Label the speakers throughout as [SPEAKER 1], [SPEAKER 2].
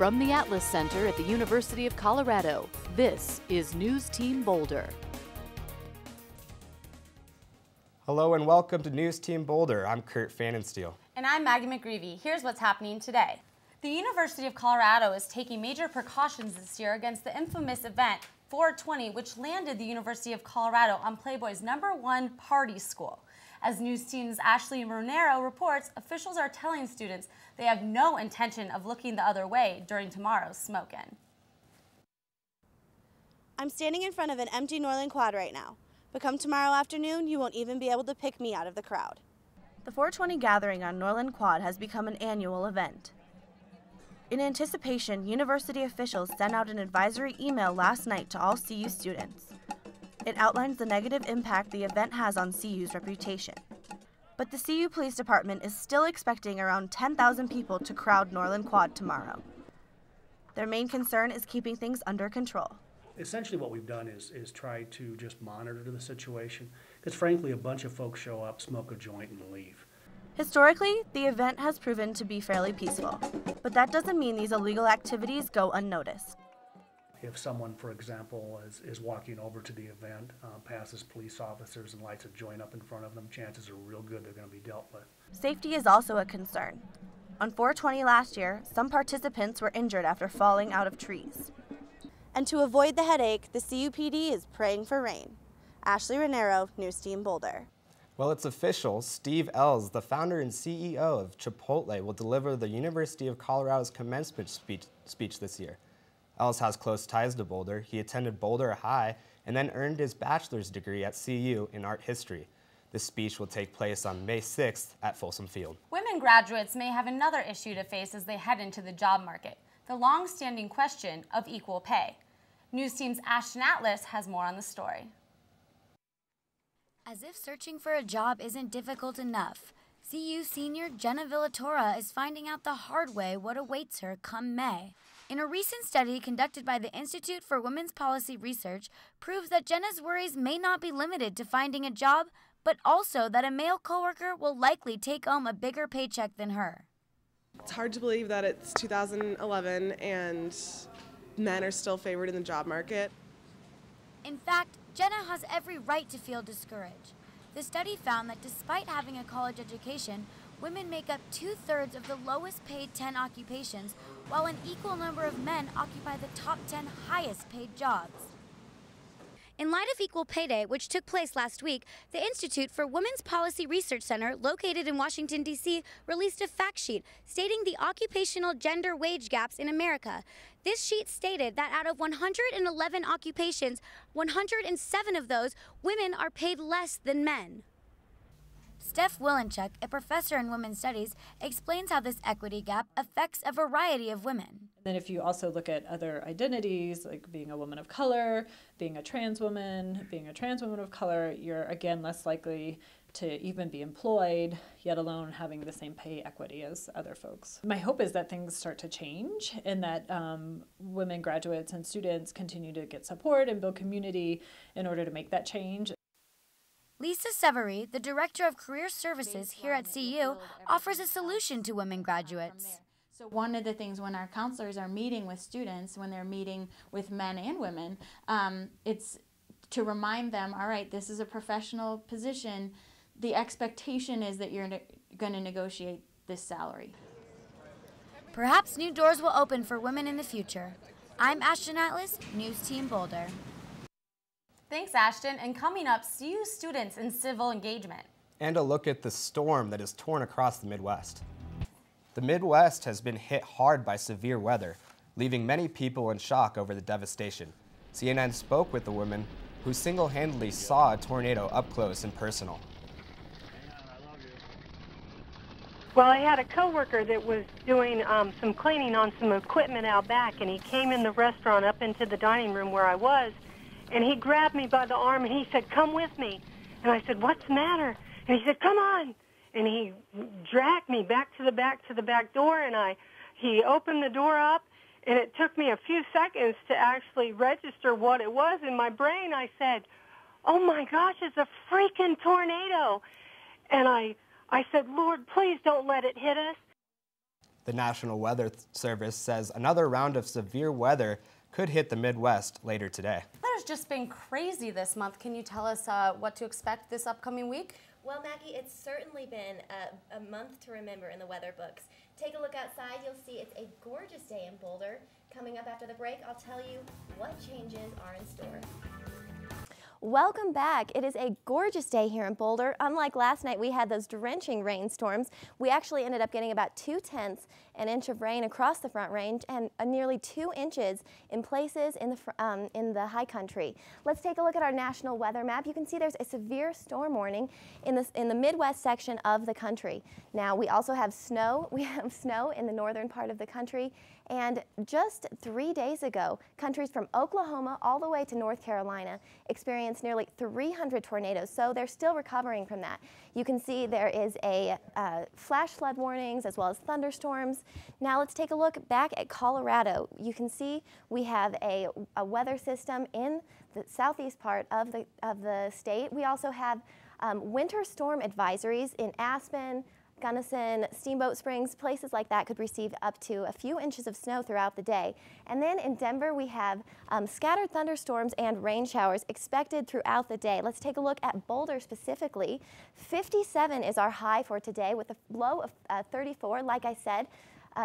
[SPEAKER 1] From the Atlas Center at the University of Colorado, this is Newsteam Boulder.
[SPEAKER 2] Hello and welcome to Newsteam Boulder. I'm Kurt Pfannenstiel.
[SPEAKER 3] And I'm Maggie McGreevy. Here's what's happening today. The University of Colorado is taking major precautions this year against the infamous event 420, which landed the University of Colorado on Playboy's #1 party school. As Newsteam's Ashley Monero reports, officials are telling students they have no intention of looking the other way during tomorrow's smoke-in.
[SPEAKER 4] I'm standing in front of an empty Norland quad right now, but come tomorrow afternoon, you won't even be able to pick me out of the crowd. The 420 gathering on Norland Quad has become an annual event. In anticipation, university officials sent out an advisory email last night to all CU students. It outlines the negative impact the event has on CU's reputation. But the CU Police Department is still expecting around 10,000 people to crowd Norland Quad tomorrow. Their main concern is keeping things under control.
[SPEAKER 5] Essentially what we've done is try to just monitor the situation, because frankly a bunch of folks show up, smoke a joint, and leave.
[SPEAKER 4] Historically, the event has proven to be fairly peaceful, but that doesn't mean these illegal activities go unnoticed.
[SPEAKER 5] If someone, for example, is walking over to the event, passes police officers and lights a joint up in front of them, chances are real good they're going to be dealt with.
[SPEAKER 4] Safety is also a concern. On 420 last year, some participants were injured after falling out of trees. And to avoid the headache, the CUPD is praying for rain. Ashley Monero, Newsteam Boulder.
[SPEAKER 2] Well, it's official. Steve Ells, the founder and CEO of Chipotle, will deliver the University of Colorado's commencement speech this year. Ells has close ties to Boulder. He attended Boulder High and then earned his bachelor's degree at CU in art history. This speech will take place on May 6th at Folsom Field.
[SPEAKER 3] Women graduates may have another issue to face as they head into the job market, the long-standing question of equal pay. Newsteam's Ashton Atlas has more on the story.
[SPEAKER 6] As if searching for a job isn't difficult enough, CU senior Jenna Browder is finding out the hard way what awaits her come May. In a recent study conducted by the Institute for Women's Policy Research proves that Jenna's worries may not be limited to finding a job, but also that a male coworker will likely take home a bigger paycheck than her.
[SPEAKER 7] It's hard to believe that it's 2011 and men are still favored in the job market.
[SPEAKER 6] In fact, Jenna has every right to feel discouraged. The study found that despite having a college education, women make up 2/3 of the lowest paid 10 occupations, while an equal number of men occupy the top 10 highest paid jobs. In light of Equal Pay Day, which took place last week, the Institute for Women's Policy Research Center, located in Washington, D.C., released a fact sheet stating the occupational gender wage gaps in America. This sheet stated that out of 111 occupations, 107 of those, women are paid less than men. Steph Willenchuk, a professor in women's studies, explains how this equity gap affects a variety of women.
[SPEAKER 8] Then if you also look at other identities, like being a woman of color, being a trans woman of color, you're again less likely to even be employed, yet alone having the same pay equity as other folks. My hope is that things start to change and that women graduates and students continue to get support and build community in order to make that change.
[SPEAKER 6] Lisa Severy, the Director of Career Services here at CU, offers a solution to women graduates.
[SPEAKER 9] So one of the things when our counselors are meeting with students, when they're meeting with men and women, it's to remind them, all right, this is a professional position. The expectation is that you're going to negotiate this salary.
[SPEAKER 6] Perhaps new doors will open for women in the future. I'm Ashton Atlas, Newsteam Boulder.
[SPEAKER 3] Thanks, Ashton. And coming up, CU students in civil engagement.
[SPEAKER 2] And a look at the storm that has torn across the Midwest. The Midwest has been hit hard by severe weather, leaving many people in shock over the devastation. CNN spoke with a woman who single-handedly saw a tornado up close and personal.
[SPEAKER 10] Well, I had a coworker that was doing some cleaning on some equipment out back, and he came in the restaurant up into the dining room where I was, and he grabbed me by the arm and he said, "Come with me." And I said, "What's the matter?" And he said, "Come on." And he dragged me back to the back door, and he opened the door up, and it took me a few seconds to actually register what it was in my brain. I said, "Oh my gosh, it's a freaking tornado." And I said, "Lord, please don't let it hit us."
[SPEAKER 2] The National Weather Service says another round of severe weather could hit the Midwest later today.
[SPEAKER 3] There's just been crazy this month. Can you tell us what to expect this upcoming week?
[SPEAKER 11] Well, Maggie, it's certainly been a month to remember in the weather books. Take a look outside. You'll see it's a gorgeous day in Boulder. Coming up after the break, I'll tell you what changes are in store.
[SPEAKER 4] Welcome back. It is a gorgeous day here in Boulder. Unlike last night, we had those drenching rainstorms. We actually ended up getting about 2/10 an inch of rain across the Front Range and nearly 2 inches in places in the high country. Let's take a look at our national weather map. You can see there's a severe storm warning in the Midwest section of the country. Now, we also have snow. We have snow in the northern part of the country. And just 3 days ago, countries from Oklahoma all the way to North Carolina experienced nearly 300 tornadoes, so they're still recovering from that. You can see there is a flash flood warnings as well as thunderstorms. Now let's take a look back at Colorado. You can see we have a weather system in the southeast part of the state. We also have winter storm advisories in Aspen, Gunnison, Steamboat Springs, places like that could receive up to a few inches of snow throughout the day. And then in Denver, we have scattered thunderstorms and rain showers expected throughout the day. Let's take a look at Boulder specifically. 57 is our high for today with a low of 34. Like I said,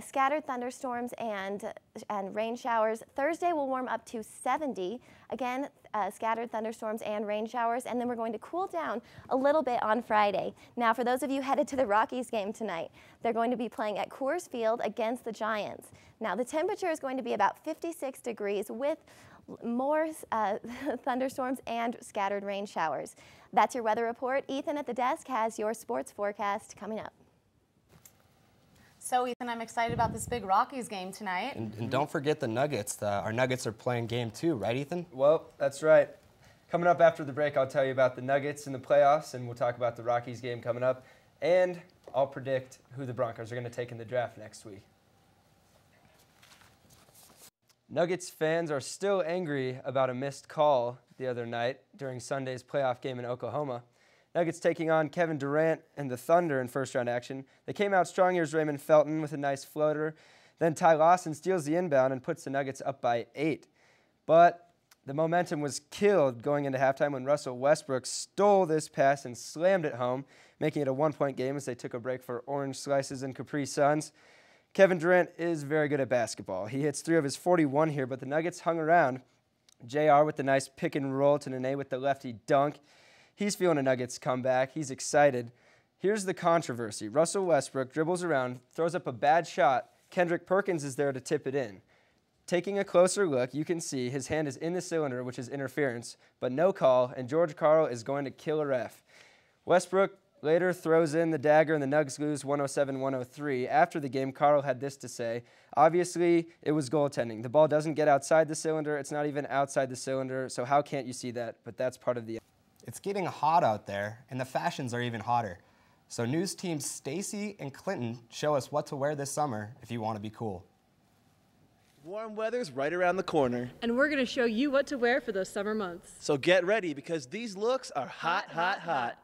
[SPEAKER 4] scattered thunderstorms and rain showers. Thursday will warm up to 70. Again, scattered thunderstorms and rain showers, and then we're going to cool down a little bit on Friday. Now, for those of you headed to the Rockies game tonight, they're going to be playing at Coors Field against the Giants. Now, the temperature is going to be about 56 degrees with more thunderstorms and scattered rain showers. That's your weather report. Ethan at the desk has your sports forecast coming up.
[SPEAKER 3] So, Ethan, I'm excited about this big Rockies game tonight.
[SPEAKER 2] And don't forget the Nuggets. Our Nuggets are playing game 2, right, Ethan?
[SPEAKER 12] Well, that's right. Coming up after the break, I'll tell you about the Nuggets in the playoffs, and we'll talk about the Rockies game coming up. And I'll predict who the Broncos are going to take in the draft next week. Nuggets fans are still angry about a missed call the other night during Sunday's playoff game in Oklahoma. Nuggets taking on Kevin Durant and the Thunder in first-round action. They came out strong. Here's Raymond Felton with a nice floater. Then Ty Lawson steals the inbound and puts the Nuggets up by 8. But the momentum was killed going into halftime when Russell Westbrook stole this pass and slammed it home, making it a 1-point game as they took a break for orange slices and Capri Suns. Kevin Durant is very good at basketball. He hits 3 of his 41 here, but the Nuggets hung around. JR with the nice pick and roll to Nene with the lefty dunk. He's feeling a Nuggets comeback. He's excited. Here's the controversy. Russell Westbrook dribbles around, throws up a bad shot. Kendrick Perkins is there to tip it in. Taking a closer look, you can see his hand is in the cylinder, which is interference, but no call, and George Karl is going to kill a ref. Westbrook later throws in the dagger, and the Nuggets lose 107-103. After the game, Karl had this to say: obviously, it was goaltending. The ball doesn't get outside the cylinder. It's not even outside the cylinder, so how can't you see that? But that's part of the...
[SPEAKER 2] It's getting hot out there, and the fashions are even hotter. So news teams Stacy and Clinton show us what to wear this summer if you want to be cool.
[SPEAKER 13] Warm weather's right around the corner.
[SPEAKER 14] And we're going to show you what to wear for those summer months.
[SPEAKER 13] So get ready, because these looks are hot, hot, hot.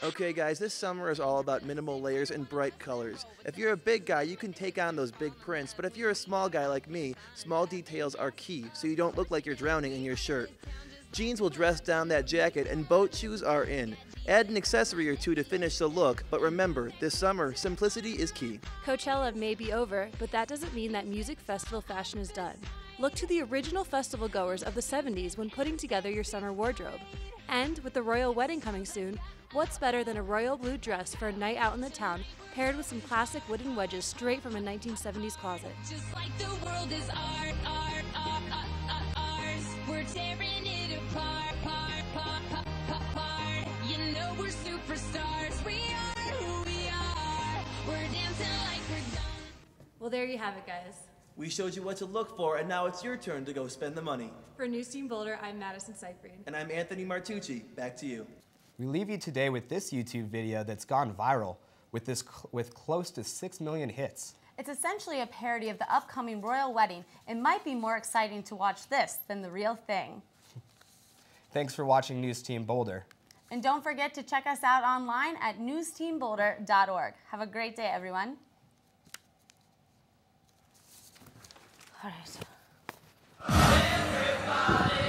[SPEAKER 13] Okay guys, this summer is all about minimal layers and bright colors. If you're a big guy, you can take on those big prints, but if you're a small guy like me, small details are key, so you don't look like you're drowning in your shirt. Jeans will dress down that jacket, and boat shoes are in. Add an accessory or two to finish the look, but remember, this summer, simplicity is key.
[SPEAKER 14] Coachella may be over, but that doesn't mean that music festival fashion is done. Look to the original festival goers of the 70s when putting together your summer wardrobe. And with the royal wedding coming soon, what's better than a royal blue dress for a night out in the town, paired with some classic wooden wedges straight from a 1970s closet.
[SPEAKER 15] Just like the world is ours. We're tearing it apart. You know we're superstars. We are who we are. We're dancing like we're done.
[SPEAKER 14] Well, there you have it, guys.
[SPEAKER 13] We showed you what to look for, and now it's your turn to go spend the money.
[SPEAKER 14] For Newsteam Boulder, I'm Madison Seifried.
[SPEAKER 13] And I'm Anthony Martucci. Back to you.
[SPEAKER 2] We leave you today with this YouTube video that's gone viral with close to 6 million hits.
[SPEAKER 3] It's essentially a parody of the upcoming royal wedding. It might be more exciting to watch this than the real thing.
[SPEAKER 2] Thanks for watching Newsteam Boulder.
[SPEAKER 3] And don't forget to check us out online at newsteamboulder.org. Have a great day, everyone. All right. Everybody.